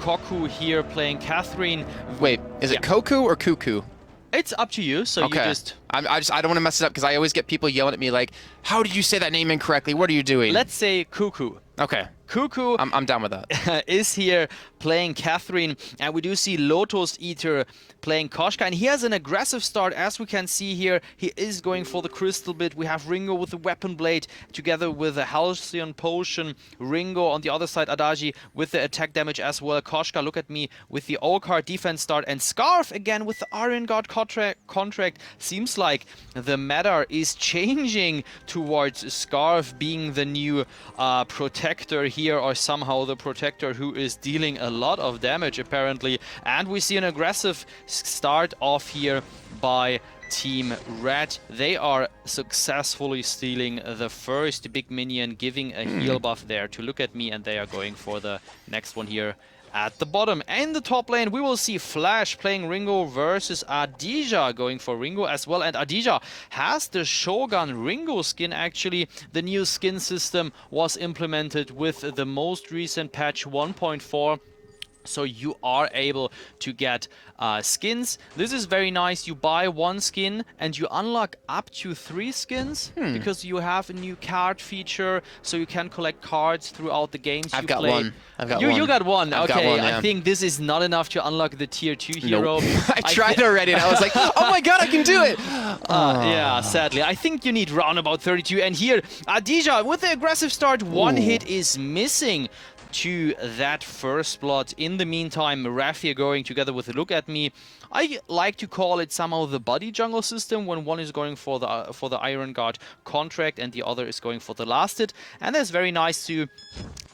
Koku here playing Catherine. Wait, is it Koku or Cuckoo? It's up to you, so okay. you just... I don't want to mess it up because I always get people yelling at me like, how did you say that name incorrectly? What are you doing? Let's say Cuckoo. Okay. Cuckoo I'm down with that. is here playing Catherine, and we do see Lotus Eater playing Koshka, and he has an aggressive start. As we can see here, he is going for the Crystal Bit. We have Ringo with the Weapon Blade together with the Halcyon Potion. Ringo on the other side, Adaji with the attack damage as well. Koshka, look at me, with the O-Card defense start, and Scarf again with the Iron Guard contract. Seems like the meta is changing towards Scarf being the new protector here, or somehow the protector who is dealing a lot of damage apparently. And we see an aggressive start off here by Team Red. They are successfully stealing the first big minion, giving a heal buff there to Look at Me, and they are going for the next one here at the bottom. In the top lane, we will see Flash playing Ringo versus Adija, going for Ringo as well. And Adija has the Shogun Ringo skin. Actually, the new skin system was implemented with the most recent patch 1.4. So you are able to get skins. This is very nice. You buy one skin and you unlock up to 3 skins because you have a new card feature, so you can collect cards throughout the games you play. One. I've got one. You got one. I've okay, got one, yeah. I think this is not enough to unlock the tier 2 hero. Nope. I tried already and I was like, oh my god, I can do it! Yeah, sadly. I think you need round about 32. And here, Adija with the aggressive start, one hit is missing to that first blood. In the meantime, Raffia going together with Look at Me. I like to call it somehow the buddy jungle system, when one is going for the Iron Guard contract and the other is going for the last hit. And it's very nice to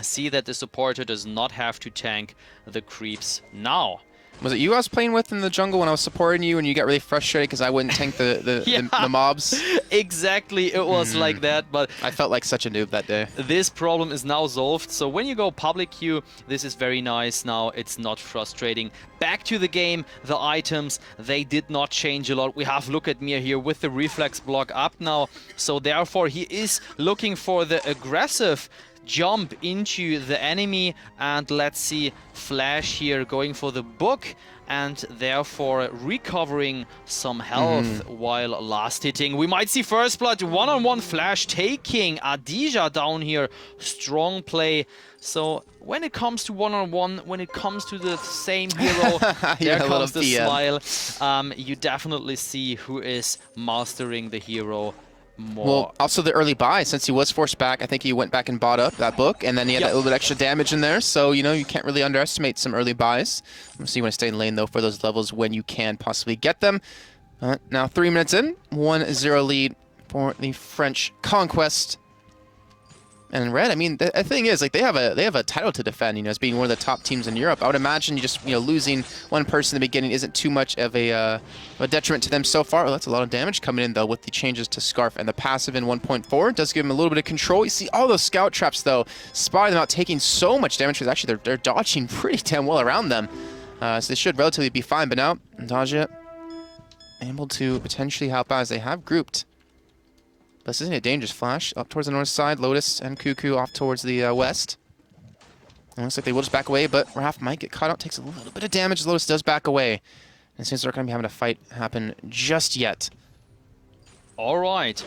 see that the supporter does not have to tank the creeps now. Was it you I was playing with in the jungle when I was supporting you and you got really frustrated because I wouldn't tank the mobs? Exactly, it was like that, but I felt like such a noob that day. This problem is now solved, so when you go public queue, this is very nice now. It's not frustrating. Back to the game, the items, they did not change a lot. We have Look at Me here with the reflex block up now, so therefore he is looking for the aggressive jump into the enemy. And let's see, Flash here going for the book and therefore recovering some health while last hitting. We might see first blood, one-on-one Flash taking Adija down here. Strong play. So when it comes to one-on-one, when it comes to the same hero, there comes the smile. You definitely see who is mastering the hero more. Well, also the early buy, since he was forced back, I think he went back and bought up that book, and then he had that little bit extra damage in there, so, you know, you can't really underestimate some early buys. So you want to stay in lane, though, for those levels when you can possibly get them. Now, 3 minutes in, 1-0 lead for the French Conquest. And Red, I mean, the thing is, like, they have a title to defend, you know, as being one of the top teams in Europe. I would imagine you just, you know, losing one person in the beginning isn't too much of a detriment to them so far. Well, that's a lot of damage coming in, though, with the changes to Scarf and the passive in 1.4. It does give them a little bit of control. You see all those scout traps, though, spotting them out, taking so much damage, because actually they're dodging pretty damn well around them. So they should relatively be fine, but now, Daja able to potentially help out as they have grouped. This isn't a dangerous Flash. Up towards the north side, Lotus and Cuckoo off towards the west. It looks like they will just back away, but Raph might get caught out. Takes a little bit of damage. Lotus does back away. And since they're not going to be having a fight happen just yet. All right.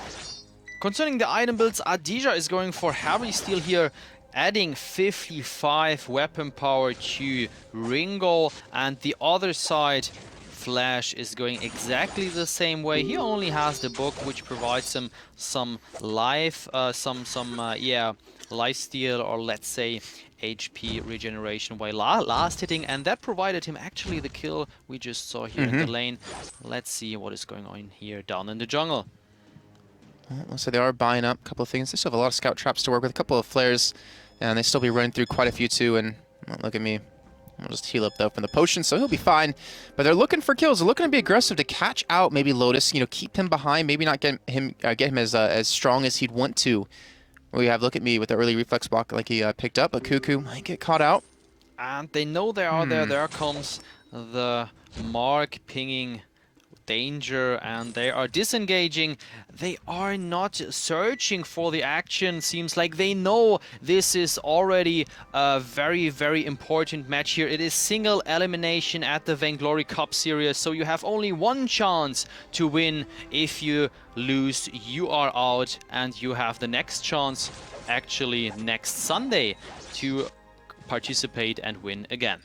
Concerning the item builds, Adija is going for heavy steel here, adding 55 weapon power to Ringo, and the other side, Flash is going exactly the same way. He only has the book, which provides him some life, life steal, or let's say HP regeneration while last hitting, and that provided him actually the kill we just saw here in the lane. Let's see what is going on here down in the jungle. So they are buying up a couple of things. They still have a lot of scout traps to work with, a couple of flares, and they still be running through quite a few too. And look at me. I'll just heal up though from the potion, so he'll be fine. But they're looking for kills. They're looking to be aggressive to catch out maybe Lotus. You know, keep him behind. Maybe not get him as strong as he'd want to. We have Look at Me with the early reflex block like he picked up, but Cuckoo might get caught out. And they know they are there. There comes the mark pinging danger and they are disengaging. They are not searching for the action. Seems like they know this is already a very, very important match here. It is single elimination at the Vainglory Cup Series, so you have only one chance to win. If you lose, you are out, and you have the next chance actually next Sunday to participate and win again.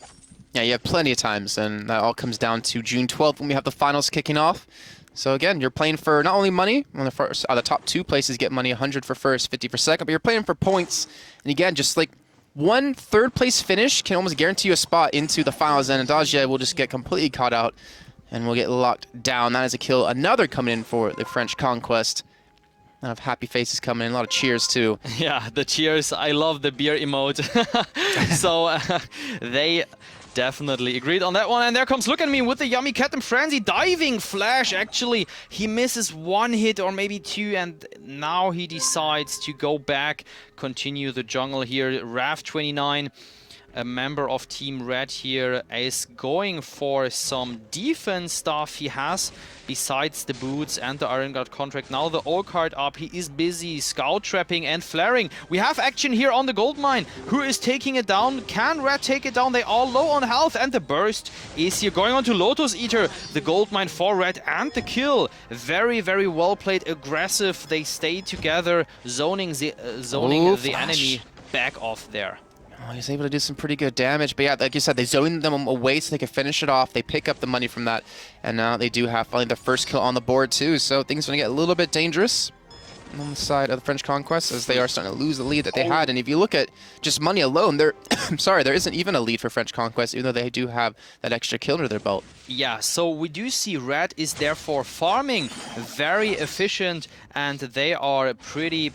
Yeah, you have plenty of times, and that all comes down to June 12th when we have the finals kicking off. So again, you're playing for not only money, on the first, the top 2 places get money, 100 for first, 50 for second, but you're playing for points. And again, just like one third-place finish can almost guarantee you a spot into the finals, and Adagio will just get completely caught out, and will get locked down. That is a kill. Another coming in for the French Conquest. A lot of happy faces coming in, a lot of cheers too. Yeah, the cheers. I love the beer emote. So they definitely agreed on that one. And there comes Look at Me with the yummy Captain Frenzy diving flash. Actually, he misses 1 hit or maybe 2, and now he decides to go back, continue the jungle here. Raf29, a member of Team Red here, is going for some defense stuff. He has, besides the boots and the Iron Guard contract, now the ore card up. He is busy scout trapping and flaring. We have action here on the gold mine. Who is taking it down? Can Red take it down? They are low on health, and the burst is here going on to Lotus Eater. The gold mine for Red and the kill. Very, very well played, aggressive. They stay together, zoning the enemy back off there. Oh, he's able to do some pretty good damage, but yeah, like you said, they zone them away so they can finish it off. They pick up the money from that, and now they do have finally their first kill on the board too, so things are going to get a little bit dangerous on the side of the French Conquest as they are starting to lose the lead that they had. And if you look at just money alone, there isn't even a lead for French Conquest, even though they do have that extra kill under their belt. Yeah, so we do see Red is therefore farming, very efficient, and they are pretty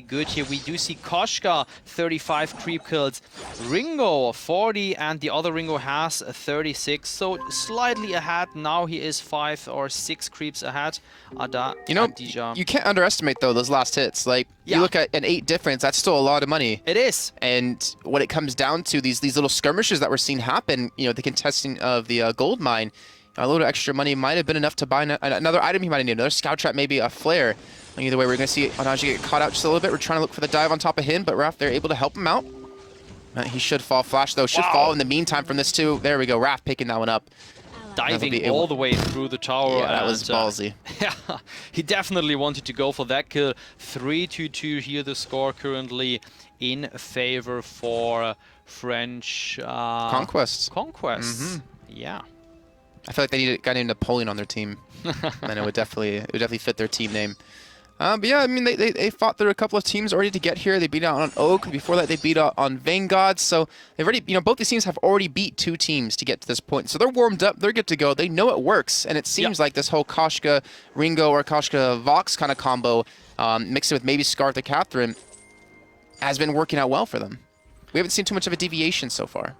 good here. We do see Koshka, 35 creep kills, Ringo, 40, and the other Ringo has 36, so slightly ahead. Now he is 5 or 6 creeps ahead. You know, you can't underestimate, though, those last hits. Like, you look at an 8 difference, that's still a lot of money. It is. And when it comes down to these little skirmishes that we're seeing happen, you know, the contesting of the gold mine, a little extra money might have been enough to buy another item he might have needed, another scout trap, maybe a flare. And either way, we're going to see Anaji get caught out just a little bit. We're trying to look for the dive on top of him, but Raph, they're able to help him out. He should fall. Flash, though, should fall in the meantime from this, too. There we go. Raph picking that one up. Diving all the way through the tower. Yeah, that was ballsy. Yeah, he definitely wanted to go for that kill. 3-2 here, the score currently in favor for French Conquest. Yeah. I feel like they need a guy named Napoleon on their team, and it would definitely fit their team name. But yeah, I mean, they fought through a couple of teams already to get here. They beat out on Oak. Before that, they beat out on Vanguard. So they've already, you know, both these teams have already beat 2 teams to get to this point. So they're warmed up. They're good to go. They know it works. And it seems like this whole Koshka Ringo or Koshka Vox kind of combo, mixed with maybe Scarth or Catherine, has been working out well for them. We haven't seen too much of a deviation so far.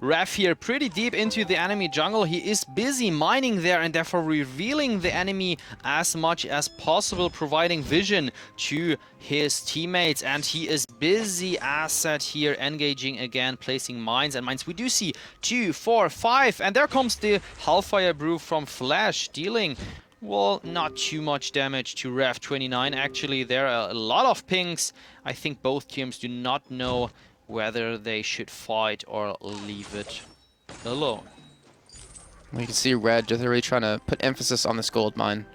Raf here pretty deep into the enemy jungle. He is busy mining there and therefore revealing the enemy as much as possible, providing vision to his teammates. And he is busy asset here, engaging again, placing mines and mines. We do see 2, 4, 5, and there comes the Hellfire Brew from Flash, dealing, well, not too much damage to Raf29. Actually, there are a lot of pings. I think both teams do not know whether they should fight or leave it alone. Well, you can see Red, they're really trying to put emphasis on this gold mine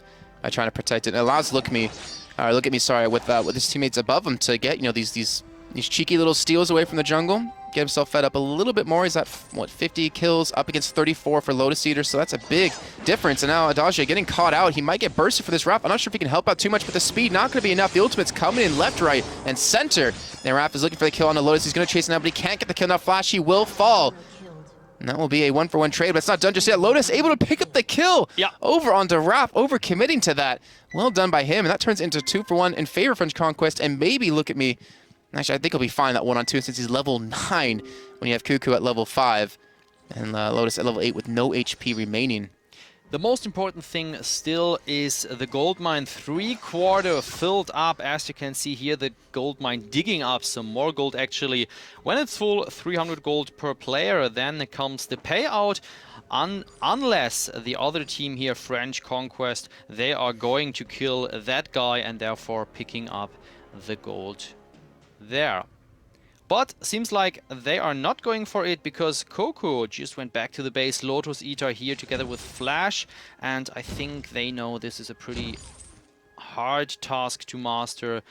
by trying to protect it. It allows Look at me, with his teammates above him to get, you know, these cheeky little steals away from the jungle, get himself fed up a little bit more. He's at, what, 50 kills up against 34 for Lotus Eater, so that's a big difference. And now Adagio getting caught out. He might get bursted for this Raph. I'm not sure if he can help out too much, but the speed not going to be enough. The ultimate's coming in left, right, and center. And Raph is looking for the kill on the Lotus. He's going to chase him out, but he can't get the kill. Now Flash, he will fall. And that will be a 1-for-1 trade, but it's not done just yet. Lotus able to pick up the kill over onto Raph, over committing to that. Well done by him, and that turns into 2-for-1 in favor of French Conquest, and maybe Look at me. Actually, I think he'll be fine that 1-on-2 since he's level 9 when you have Cuckoo at level 5 and Lotus at level 8 with no HP remaining. The most important thing still is the gold mine 3/4 filled up. As you can see here, the gold mine digging up some more gold actually. When it's full, 300 gold per player, then comes the payout. Unless the other team here, French Conquest, they are going to kill that guy and therefore picking up the gold there. But seems like they are not going for it because Coco just went back to the base. Lotus Eater here together with Flash, and I think they know this is a pretty hard task to master.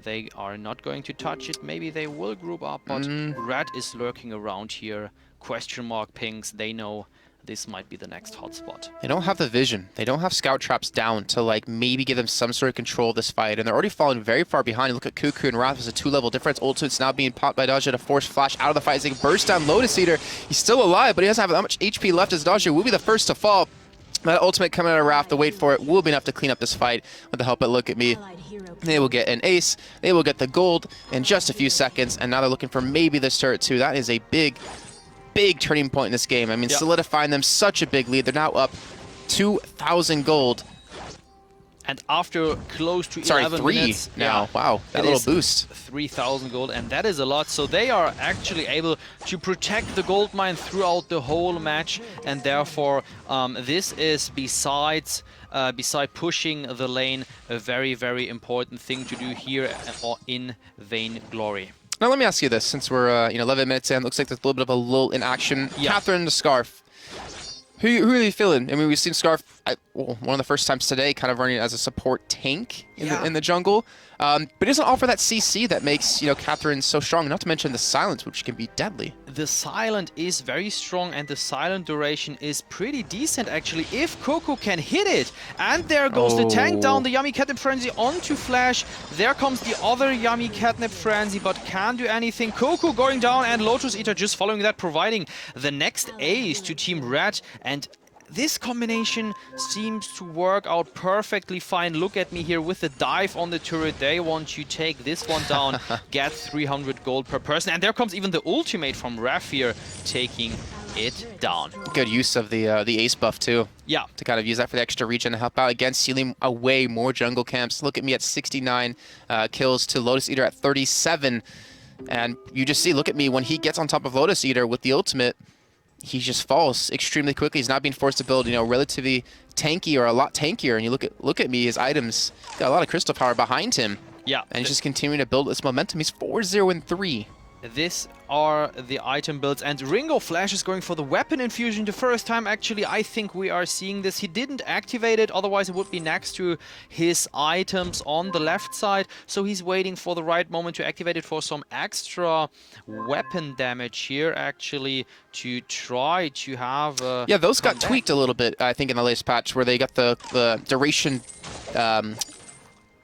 They are not going to touch it. Maybe they will group up, but Red is lurking around here. Question mark pings. They know this might be the next hotspot. They don't have the vision. They don't have scout traps down to like maybe give them some sort of control of this fight, and they're already falling very far behind. Look at Cuckoo and Wrath. There's a 2-level difference. Ultimate's now being popped by Dodger to force Flash out of the fight as they burst down Lotus Eater. He's still alive, but he doesn't have that much HP left as Dodger will be the first to fall. That ultimate coming out of Wrath, the wait for it, will be enough to clean up this fight with the help of Look at Me. They will get an ace, they will get the gold in just a few seconds, and now they're looking for maybe this turret too. That is a big turning point in this game. I mean, solidifying them such a big lead. They're now up 2,000 gold. And after close to 11 minutes now. Wow, that little boost. 3,000 gold, and that is a lot. So they are actually able to protect the gold mine throughout the whole match, and therefore this is beside pushing the lane a very important thing to do here in Vainglory. Now let me ask you this, since we're 11 minutes in, looks like there's a little bit of a lull in action. Catherine the Scarf. Who are you feeling? I mean, we've seen Scarf, one of the first times today, kind of running as a support tank in the jungle. But he doesn't offer that CC that makes, Catherine so strong, not to mention the silence, which can be deadly. The silent is very strong, and the silent duration is pretty decent, actually, if Coco can hit it. And there goes the tank down, the Yummy Catnip Frenzy onto Flash. There comes the other Yummy Catnip Frenzy, but can't do anything. Coco going down, and Lotus Eater just following that, providing the next ace to Team Red. And this combination seems to work out perfectly fine. Look at me here with the dive on the turret. They want to take this one down, get 300 gold per person. And there comes even the ultimate from Raf here, taking it down. Good use of the ace buff too. Yeah. To kind of use that for the extra regen to help out. Again, sealing away more jungle camps. Look at me at 69 kills to Lotus Eater at 37. And you just see, look at me, when he gets on top of Lotus Eater with the ultimate, he just falls extremely quickly. He's not being forced to build, relatively tanky or a lot tankier. And you look at me, his items got a lot of crystal power behind him. Yeah. And he's just continuing to build this momentum. He's 4-0-3. This are the item builds, and Ringo Flash is going for the weapon infusion the first time. Actually, I think we are seeing this. He didn't activate it, otherwise it would be next to his items on the left side. So he's waiting for the right moment to activate it for some extra weapon damage here, actually, to try to have yeah, those got tweaked a little bit, I think, in the latest patch, where they got the duration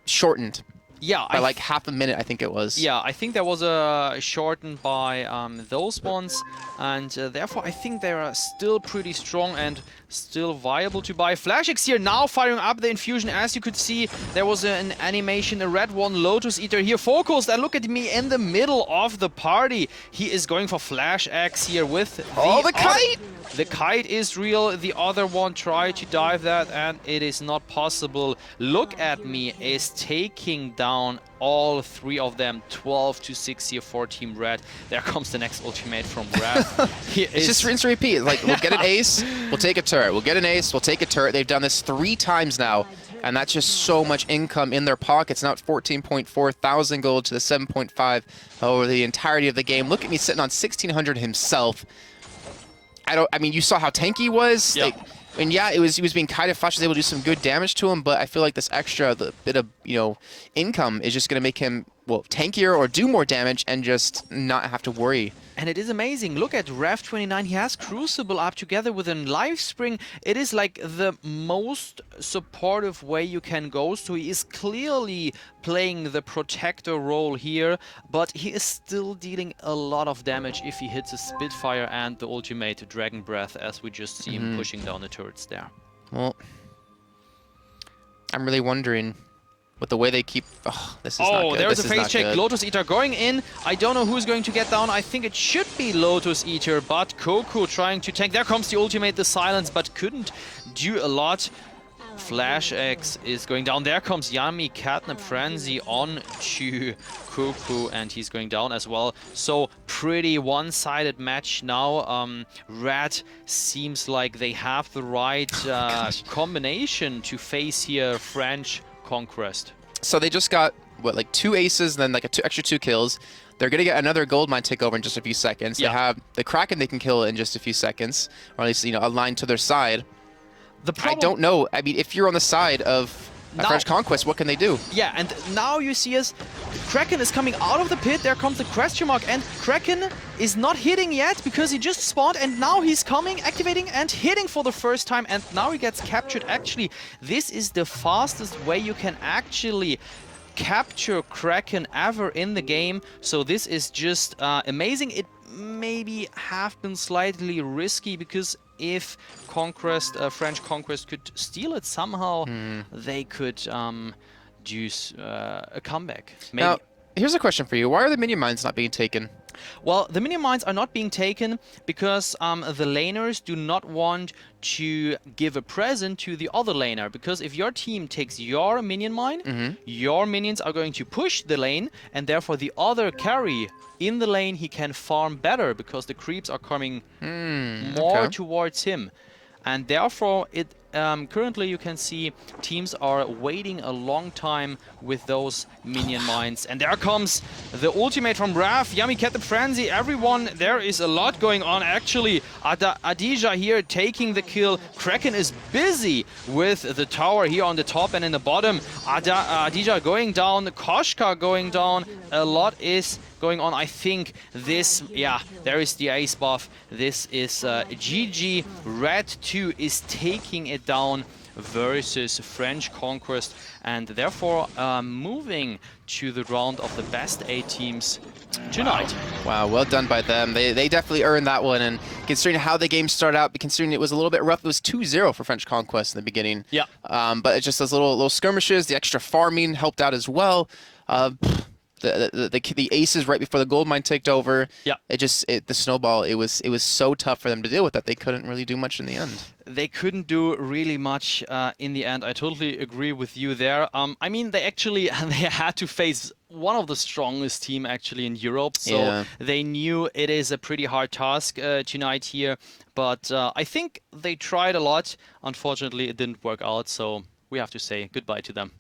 shortened. Yeah, by like half a minute, I think it was. Yeah, I think there was a shortened by those ones, and therefore I think they are still pretty strong and still viable to buy. FlashX here now firing up the infusion. As you could see, there was an animation, a red one, Lotus Eater here focused, and look at me in the middle of the party. He is going for FlashX here with the kite! The kite is real. The other one tried to dive that, and it is not possible. Look at me is taking down all three of them. 12-6 here for Team Red. There comes the next ultimate from Red. It's just rinse and repeat. Like, we'll get an ace, we'll take a turret. We'll get an ace, we'll take a turret. They've done this 3 times now, and that's just so much income in their pockets. Now it's 14.4 thousand gold to the 7.5 over the entirety of the game. Look at me sitting on 1,600 himself. I mean, you saw how tanky he was. Yeah. And yeah, he was being kited. Flash was able to do some good damage to him, but I feel like this extra bit of income is just going to make him tankier or do more damage and just not have to worry. And it is amazing. Look at Rev29. He has Crucible up together with a Life Spring. It is like the most supportive way you can go. So he is clearly playing the protector role here, but he is still dealing a lot of damage if he hits a Spitfire and the ultimate Dragon Breath, as we just see him pushing down the turrets there. Well, I'm really wondering with the way they keep... Oh, this is not good. There's this a face check. Good. Lotus Eater going in. I don't know who's going to get down. I think it should be Lotus Eater, but Coco trying to tank. There comes the ultimate, the silence, but couldn't do a lot. Flash X is going down. There comes Yami Catnip Frenzy on to Coco, and he's going down as well. So pretty one-sided match now. Red seems like they have the right combination to face here French Conquest. So they just got, what, like 2 aces and then like extra 2 kills. They're going to get another gold mine takeover in just a few seconds. Yeah. They have the Kraken they can kill in just a few seconds, or at least, you know, a line to their side. I don't know. I mean, if you're on the side of French Conquest, what can they do? Yeah, and now you see us. Kraken is coming out of the pit. There comes the question mark, and Kraken is not hitting yet because he just spawned, and now he's coming, activating, and hitting for the first time, and now he gets captured. Actually, this is the fastest way you can actually capture Kraken ever in the game. So this is just amazing. It maybe have been slightly risky because if Conquest, French Conquest could steal it somehow, they could do a comeback. Maybe. Now, here's a question for you. Why are the minion mines not being taken? Well, the minion mines are not being taken because the laners do not want to give a present to the other laner. Because if your team takes your minion mine, your minions are going to push the lane, and therefore the other carry in the lane, he can farm better because the creeps are coming more towards him. And therefore, it currently you can see teams are waiting a long time with those minion mines. And there comes the ultimate from Raph, Yami Cat the Frenzy, everyone. There is a lot going on actually. Adija here taking the kill. Kraken is busy with the tower here on the top and in the bottom. Adija going down, Koshka going down. A lot is going on. I think this, yeah, there is the ace buff. This is GG. Red 2 is taking it down versus French Conquest, and therefore moving to the round of the best 8 teams tonight. Wow, well done by them. They definitely earned that one, and considering how the game started out, considering it was a little bit rough, it was 2-0 for French Conquest in the beginning. Yeah. But it's just those little skirmishes, the extra farming helped out as well. The aces right before the gold mine ticked over. Yeah. The snowball. It was so tough for them to deal with that they couldn't really do much in the end. They couldn't do really much in the end. I totally agree with you there. I mean, they had to face one of the strongest team actually in Europe, so they knew it is a pretty hard task tonight here. But I think they tried a lot. Unfortunately, it didn't work out. So we have to say goodbye to them.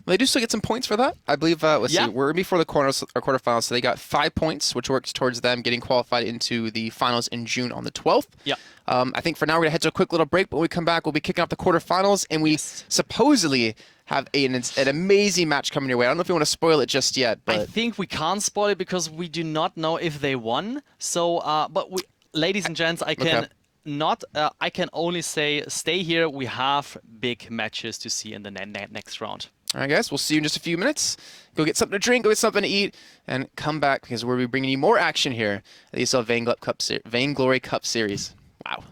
Well, they do still get some points for that. I believe, let's see, we're before the quarterfinals, so they got 5 points, which works towards them getting qualified into the finals in June on the 12th. Yeah. I think for now we're going to head to a quick little break, but when we come back, we'll be kicking off the quarterfinals, and we supposedly have an amazing match coming your way. I don't know if you want to spoil it just yet, but I think we can't spoil it because we do not know if they won. So, but ladies and gents, I can... I can only say stay here. We have big matches to see in the next round. All right, guys. We'll see you in just a few minutes. Go get something to drink, go get something to eat, and come back because we'll be bringing you more action here at the ESL Vainglory Cup Series. Wow.